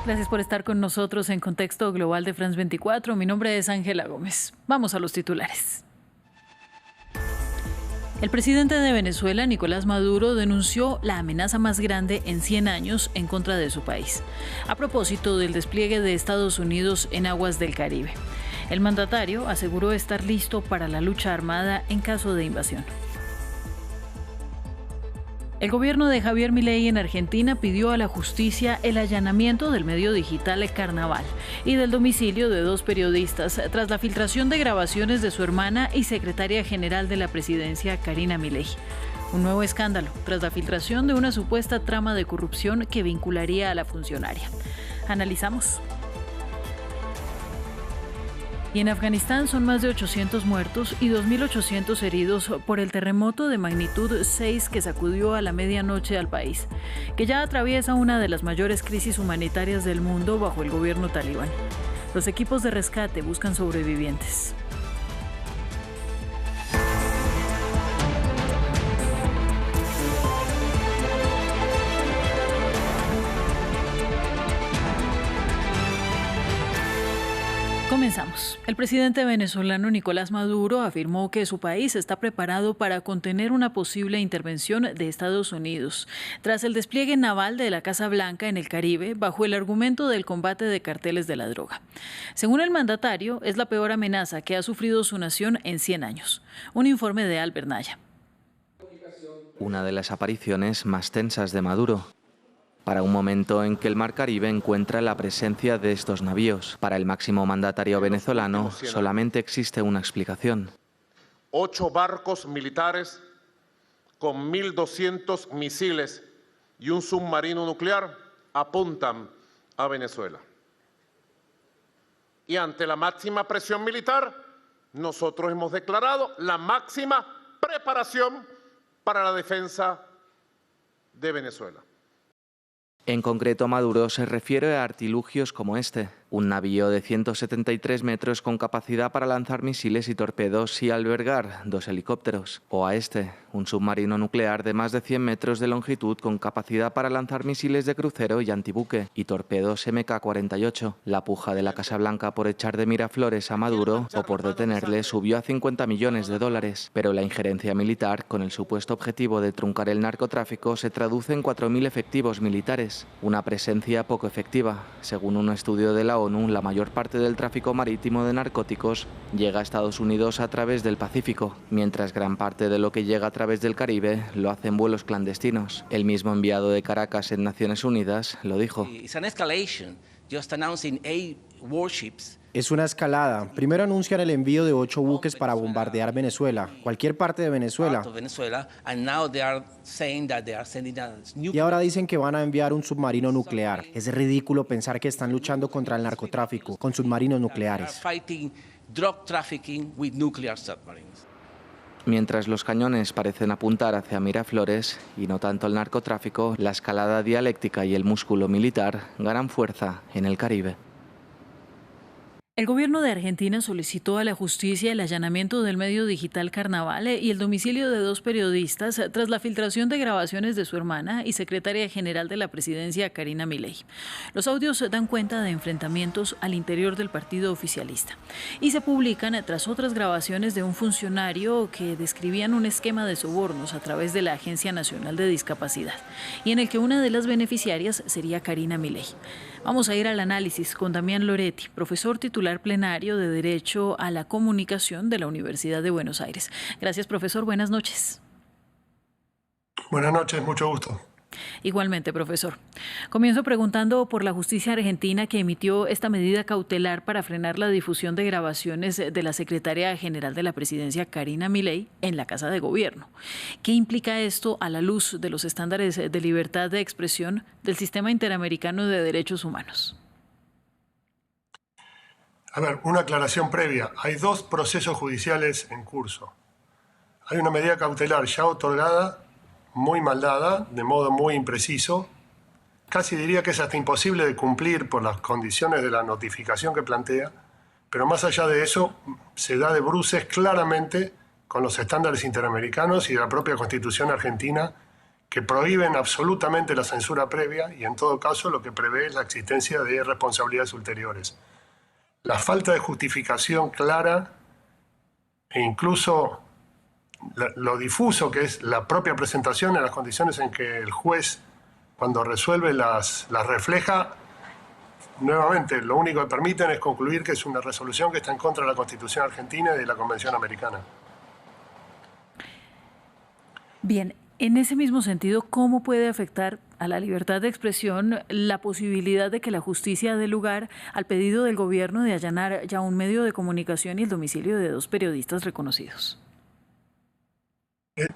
Gracias por estar con nosotros en Contexto Global de France 24. Mi nombre es Ángela Gómez. Vamos a los titulares. El presidente de Venezuela, Nicolás Maduro, denunció la amenaza más grande en 100 años en contra de su país, a propósito del despliegue de Estados Unidos en aguas del Caribe. El mandatario aseguró estar listo para la lucha armada en caso de invasión. El gobierno de Javier Milei en Argentina pidió a la justicia el allanamiento del medio digital El Carnaval y del domicilio de 2 periodistas tras la filtración de grabaciones de su hermana y secretaria general de la presidencia, Karina Milei. Un nuevo escándalo tras la filtración de una supuesta trama de corrupción que vincularía a la funcionaria. Analizamos. Y en Afganistán son más de 800 muertos y 2.800 heridos por el terremoto de magnitud 6 que sacudió a la medianoche al país, que ya atraviesa una de las mayores crisis humanitarias del mundo bajo el gobierno talibán. Los equipos de rescate buscan sobrevivientes. Comenzamos. El presidente venezolano Nicolás Maduro afirmó que su país está preparado para contener una posible intervención de Estados Unidos tras el despliegue naval de la Casa Blanca en el Caribe bajo el argumento del combate de carteles de la droga. Según el mandatario, es la peor amenaza que ha sufrido su nación en 100 años. Un informe de Albert Naya. Una de las apariciones más tensas de Maduro. Para un momento en que el Mar Caribe encuentra la presencia de estos navíos. Para el máximo mandatario venezolano solamente existe una explicación. 8 barcos militares con 1.200 misiles y un submarino nuclear apuntan a Venezuela. Y ante la máxima presión militar, nosotros hemos declarado la máxima preparación para la defensa de Venezuela. En concreto, Maduro se refiere a artilugios como este, un navío de 173 metros con capacidad para lanzar misiles y torpedos y albergar 2 helicópteros, o a este, un submarino nuclear de más de 100 metros de longitud con capacidad para lanzar misiles de crucero y antibuque y torpedos MK-48. La puja de la Casa Blanca por echar de Miraflores a Maduro o por detenerle subió a $50 millones, pero la injerencia militar, con el supuesto objetivo de truncar el narcotráfico, se traduce en 4.000 efectivos militares. Una presencia poco efectiva. Según un estudio de la ONU, la mayor parte del tráfico marítimo de narcóticos llega a Estados Unidos a través del Pacífico, mientras gran parte de lo que llega a través del Caribe lo hace en vuelos clandestinos. El mismo enviado de Caracas en Naciones Unidas lo dijo. Es una escalada. Primero anuncian el envío de 8 buques para bombardear Venezuela, cualquier parte de Venezuela. Y ahora dicen que van a enviar un submarino nuclear. Es ridículo pensar que están luchando contra el narcotráfico con submarinos nucleares. Mientras los cañones parecen apuntar hacia Miraflores y no tanto al narcotráfico, la escalada dialéctica y el músculo militar ganan fuerza en el Caribe. El gobierno de Argentina solicitó a la justicia el allanamiento del medio digital Carnaval y el domicilio de 2 periodistas tras la filtración de grabaciones de su hermana y secretaria general de la presidencia, Karina Milei. Los audios dan cuenta de enfrentamientos al interior del partido oficialista y se publican tras otras grabaciones de un funcionario que describían un esquema de sobornos a través de la Agencia Nacional de Discapacidad y en el que una de las beneficiarias sería Karina Milei. Vamos a ir al análisis con Damián Loretti, profesor titular plenario de Derecho a la Comunicación de la Universidad de Buenos Aires. Gracias, profesor. Buenas noches. Buenas noches, mucho gusto. Igualmente, profesor. Comienzo preguntando por la justicia argentina que emitió esta medida cautelar para frenar la difusión de grabaciones de la secretaria general de la presidencia, Karina Milei, en la Casa de Gobierno. ¿Qué implica esto a la luz de los estándares de libertad de expresión del Sistema Interamericano de Derechos Humanos? A ver, una aclaración previa. Hay 2 procesos judiciales en curso. Hay una medida cautelar ya otorgada, muy mal dada, de modo muy impreciso. Casi diría que es hasta imposible de cumplir por las condiciones de la notificación que plantea, pero más allá de eso, se da de bruces claramente con los estándares interamericanos y de la propia Constitución argentina, que prohíben absolutamente la censura previa y en todo caso lo que prevé es la existencia de responsabilidades ulteriores. La falta de justificación clara e incluso lo difuso que es la propia presentación en las condiciones en que el juez cuando resuelve las refleja, nuevamente lo único que permiten es concluir que es una resolución que está en contra de la Constitución argentina y de la Convención americana. Bien, en ese mismo sentido, ¿cómo puede afectar a la libertad de expresión la posibilidad de que la justicia dé lugar al pedido del gobierno de allanar ya un medio de comunicación y el domicilio de 2 periodistas reconocidos?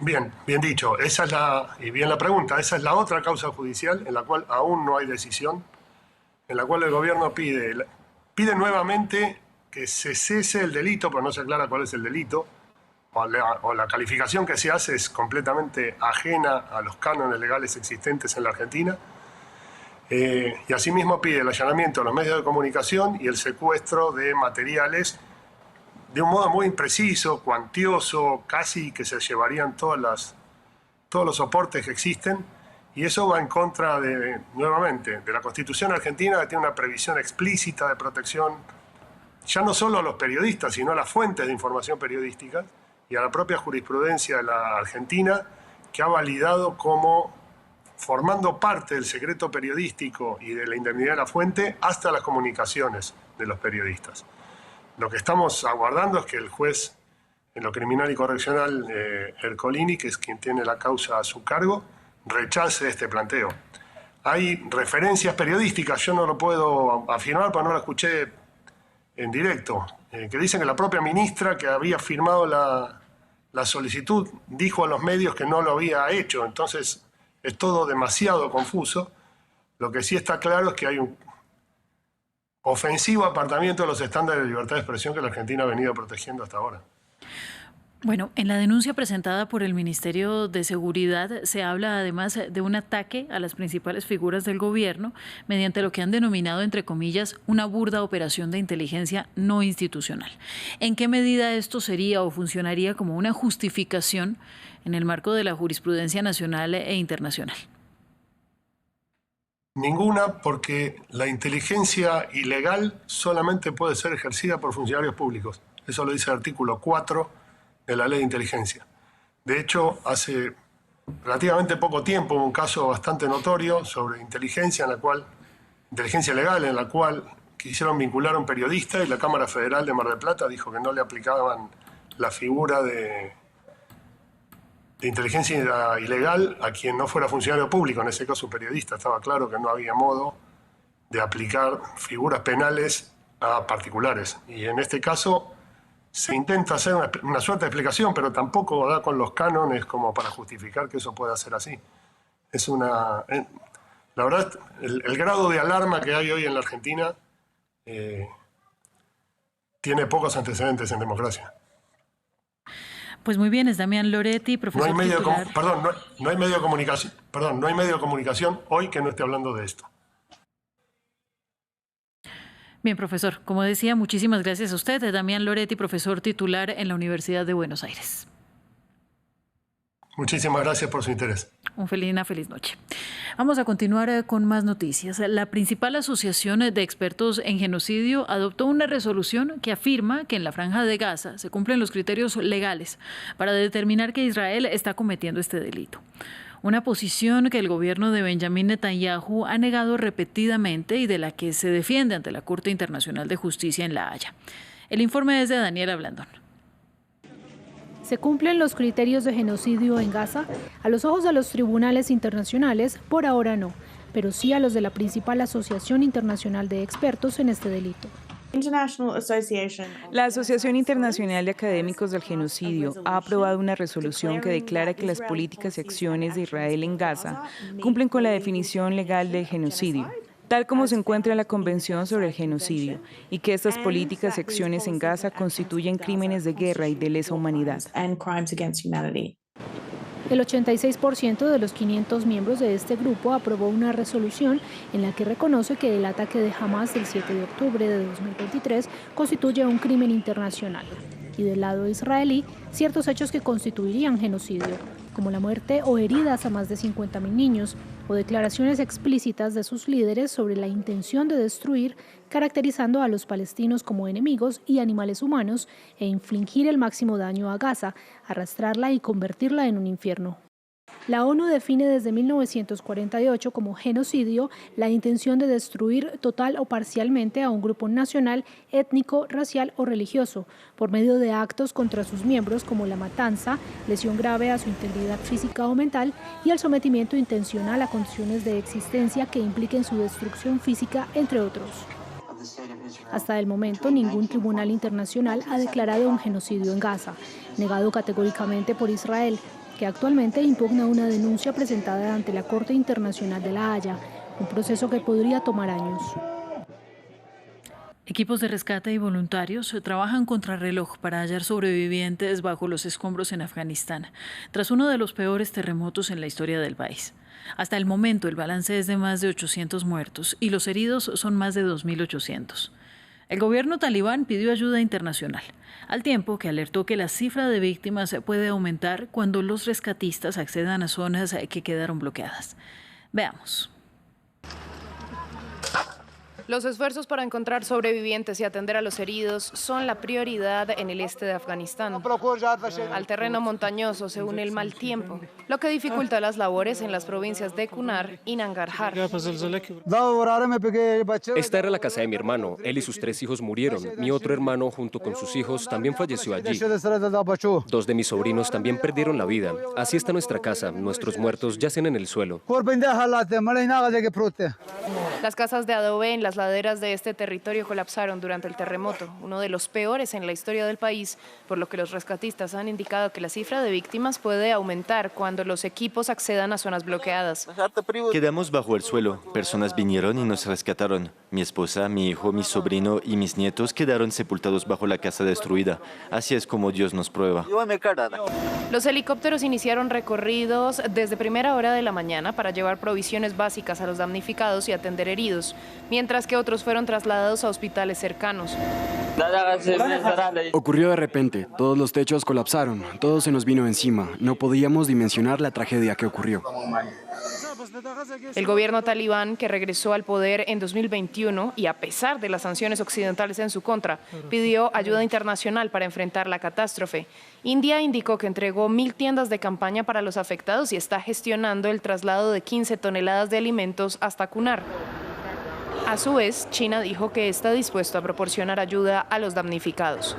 Bien dicho, esa es la pregunta, esa es la otra causa judicial en la cual aún no hay decisión, en la cual el gobierno pide nuevamente que se cese el delito, pero no se aclara cuál es el delito, o la calificación que se hace es completamente ajena a los cánones legales existentes en la Argentina, y asimismo pide el allanamiento de los medios de comunicación y el secuestro de materiales de un modo muy impreciso, cuantioso, casi que se llevarían todos los soportes que existen, y eso va en contra nuevamente, de la Constitución argentina, que tiene una previsión explícita de protección, ya no solo a los periodistas, sino a las fuentes de información periodística, y a la propia jurisprudencia de la Argentina, que ha validado como formando parte del secreto periodístico y de la indemnidad de la fuente hasta las comunicaciones de los periodistas. Lo que estamos aguardando es que el juez en lo criminal y correccional, Ercolini, que es quien tiene la causa a su cargo, rechace este planteo. Hay referencias periodísticas, yo no lo puedo afirmar porque no la escuché en directo, que dicen que la propia ministra que había firmado la solicitud dijo a los medios que no lo había hecho, entonces es todo demasiado confuso. Lo que sí está claro es que hay un ofensivo apartamiento de los estándares de libertad de expresión que la Argentina ha venido protegiendo hasta ahora. Bueno, en la denuncia presentada por el Ministerio de Seguridad se habla además de un ataque a las principales figuras del gobierno mediante lo que han denominado, entre comillas, una burda operación de inteligencia no institucional. ¿En qué medida esto sería o funcionaría como una justificación en el marco de la jurisprudencia nacional e internacional? Ninguna, porque la inteligencia ilegal solamente puede ser ejercida por funcionarios públicos. Eso lo dice el artículo 4 de la Ley de Inteligencia. De hecho, hace relativamente poco tiempo hubo un caso bastante notorio sobre inteligencia legal, en la cual quisieron vincular a un periodista y la Cámara Federal de Mar del Plata dijo que no le aplicaban la figura de inteligencia ilegal a quien no fuera funcionario público, en ese caso un periodista. Estaba claro que no había modo de aplicar figuras penales a particulares. Y en este caso se intenta hacer una suerte de explicación, pero tampoco da con los cánones como para justificar que eso pueda ser así. La verdad, el grado de alarma que hay hoy en la Argentina tiene pocos antecedentes en democracia. Pues muy bien, es Damián Loretti, profesor titular. No hay medio de comunicación hoy que no esté hablando de esto. Bien, profesor, como decía, muchísimas gracias a usted, Damián Loretti, profesor titular en la Universidad de Buenos Aires. Muchísimas gracias por su interés. Una feliz noche. Vamos a continuar con más noticias. La principal asociación de expertos en genocidio adoptó una resolución que afirma que en la Franja de Gaza se cumplen los criterios legales para determinar que Israel está cometiendo este delito. Una posición que el gobierno de Benjamín Netanyahu ha negado repetidamente y de la que se defiende ante la Corte Internacional de Justicia en La Haya. El informe es de Daniela Blandón. ¿Se cumplen los criterios de genocidio en Gaza? A los ojos de los tribunales internacionales, por ahora no, pero sí a los de la principal asociación internacional de expertos en este delito. La Asociación Internacional de Académicos del Genocidio ha aprobado una resolución que declara que las políticas y acciones de Israel en Gaza cumplen con la definición legal de genocidio, tal como se encuentra en la Convención sobre el Genocidio, y que estas políticas y acciones en Gaza constituyen crímenes de guerra y de lesa humanidad. El 86% de los 500 miembros de este grupo aprobó una resolución en la que reconoce que el ataque de Hamas del 7 de octubre de 2023 constituye un crimen internacional. Y del lado israelí, ciertos hechos que constituirían genocidio, como la muerte o heridas a más de 50.000 niños, o declaraciones explícitas de sus líderes sobre la intención de destruir, caracterizando a los palestinos como enemigos y animales humanos, e infligir el máximo daño a Gaza, arrastrarla y convertirla en un infierno. La ONU define desde 1948 como genocidio la intención de destruir total o parcialmente a un grupo nacional, étnico, racial o religioso, por medio de actos contra sus miembros como la matanza, lesión grave a su integridad física o mental y el sometimiento intencional a condiciones de existencia que impliquen su destrucción física, entre otros. Hasta el momento, ningún tribunal internacional ha declarado un genocidio en Gaza, negado categóricamente por Israel, que actualmente impugna una denuncia presentada ante la Corte Internacional de La Haya, un proceso que podría tomar años. Equipos de rescate y voluntarios trabajan contrarreloj para hallar sobrevivientes bajo los escombros en Afganistán, tras uno de los peores terremotos en la historia del país. Hasta el momento, el balance es de más de 800 muertos y los heridos son más de 2.800. El gobierno talibán pidió ayuda internacional, al tiempo que alertó que la cifra de víctimas puede aumentar cuando los rescatistas accedan a zonas que quedaron bloqueadas. Veamos. Los esfuerzos para encontrar sobrevivientes y atender a los heridos son la prioridad en el este de Afganistán. Al terreno montañoso se une el mal tiempo, lo que dificulta las labores en las provincias de Kunar y Nangarhar. Esta era la casa de mi hermano. Él y sus 3 hijos murieron. Mi otro hermano, junto con sus hijos, también falleció allí. 2 de mis sobrinos también perdieron la vida. Así está nuestra casa. Nuestros muertos yacen en el suelo. Las casas de adobe en las laderas de este territorio colapsaron durante el terremoto, uno de los peores en la historia del país, por lo que los rescatistas han indicado que la cifra de víctimas puede aumentar cuando los equipos accedan a zonas bloqueadas. Quedamos bajo el suelo. Personas vinieron y nos rescataron. Mi esposa, mi hijo, mi sobrino y mis nietos quedaron sepultados bajo la casa destruida. Así es como Dios nos prueba. Los helicópteros iniciaron recorridos desde primera hora de la mañana para llevar provisiones básicas a los damnificados y atender heridos, mientras que otros fueron trasladados a hospitales cercanos. Ocurrió de repente, todos los techos colapsaron, todo se nos vino encima, no podíamos dimensionar la tragedia que ocurrió. El gobierno talibán, que regresó al poder en 2021 y a pesar de las sanciones occidentales en su contra, pidió ayuda internacional para enfrentar la catástrofe. India indicó que entregó 1.000 tiendas de campaña para los afectados y está gestionando el traslado de 15 toneladas de alimentos hasta Kunar. A su vez, China dijo que está dispuesto a proporcionar ayuda a los damnificados.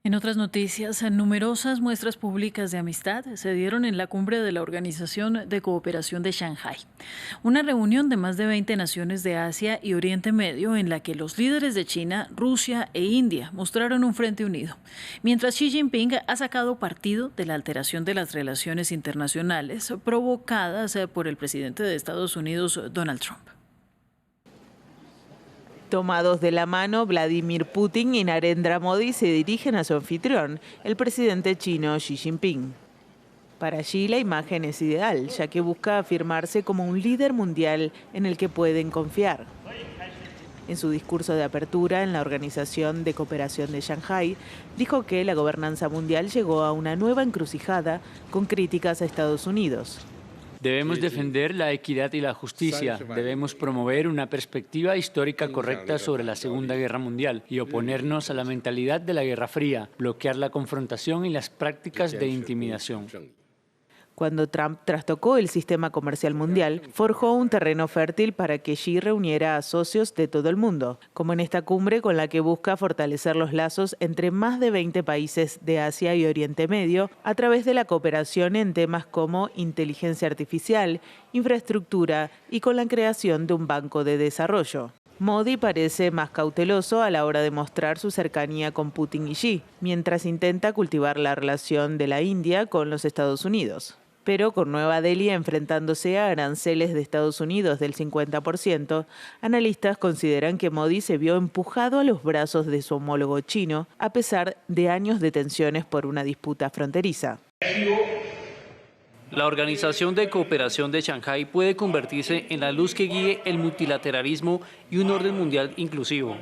En otras noticias, numerosas muestras públicas de amistad se dieron en la cumbre de la Organización de Cooperación de Shanghái, una reunión de más de 20 naciones de Asia y Oriente Medio en la que los líderes de China, Rusia e India mostraron un frente unido, mientras Xi Jinping ha sacado partido de la alteración de las relaciones internacionales provocadas por el presidente de Estados Unidos, Donald Trump. Tomados de la mano, Vladimir Putin y Narendra Modi se dirigen a su anfitrión, el presidente chino Xi Jinping. Para Xi la imagen es ideal, ya que busca afirmarse como un líder mundial en el que pueden confiar. En su discurso de apertura en la Organización de Cooperación de Shanghái, dijo que la gobernanza mundial llegó a una nueva encrucijada con críticas a Estados Unidos. Debemos defender la equidad y la justicia. Debemos promover una perspectiva histórica correcta sobre la Segunda Guerra Mundial y oponernos a la mentalidad de la Guerra Fría, bloquear la confrontación y las prácticas de intimidación. Cuando Trump trastocó el sistema comercial mundial, forjó un terreno fértil para que Xi reuniera a socios de todo el mundo, como en esta cumbre con la que busca fortalecer los lazos entre más de 20 países de Asia y Oriente Medio a través de la cooperación en temas como inteligencia artificial, infraestructura y con la creación de un banco de desarrollo. Modi parece más cauteloso a la hora de mostrar su cercanía con Putin y Xi, mientras intenta cultivar la relación de la India con los Estados Unidos. Pero con Nueva Delhi enfrentándose a aranceles de Estados Unidos del 50%, analistas consideran que Modi se vio empujado a los brazos de su homólogo chino, a pesar de años de tensiones por una disputa fronteriza. La Organización de Cooperación de Shanghái puede convertirse en la luz que guíe el multilateralismo y un orden mundial inclusivo.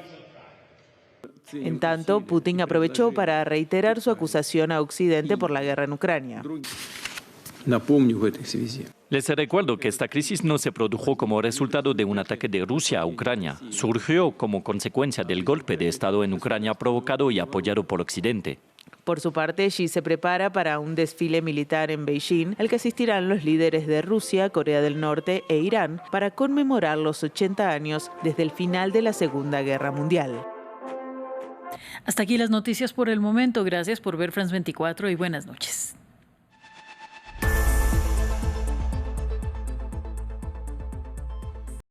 En tanto, Putin aprovechó para reiterar su acusación a Occidente por la guerra en Ucrania. Les recuerdo que esta crisis no se produjo como resultado de un ataque de Rusia a Ucrania. Surgió como consecuencia del golpe de Estado en Ucrania provocado y apoyado por Occidente. Por su parte, Xi se prepara para un desfile militar en Beijing, al que asistirán los líderes de Rusia, Corea del Norte e Irán para conmemorar los 80 años desde el final de la Segunda Guerra Mundial. Hasta aquí las noticias por el momento. Gracias por ver France 24 y buenas noches.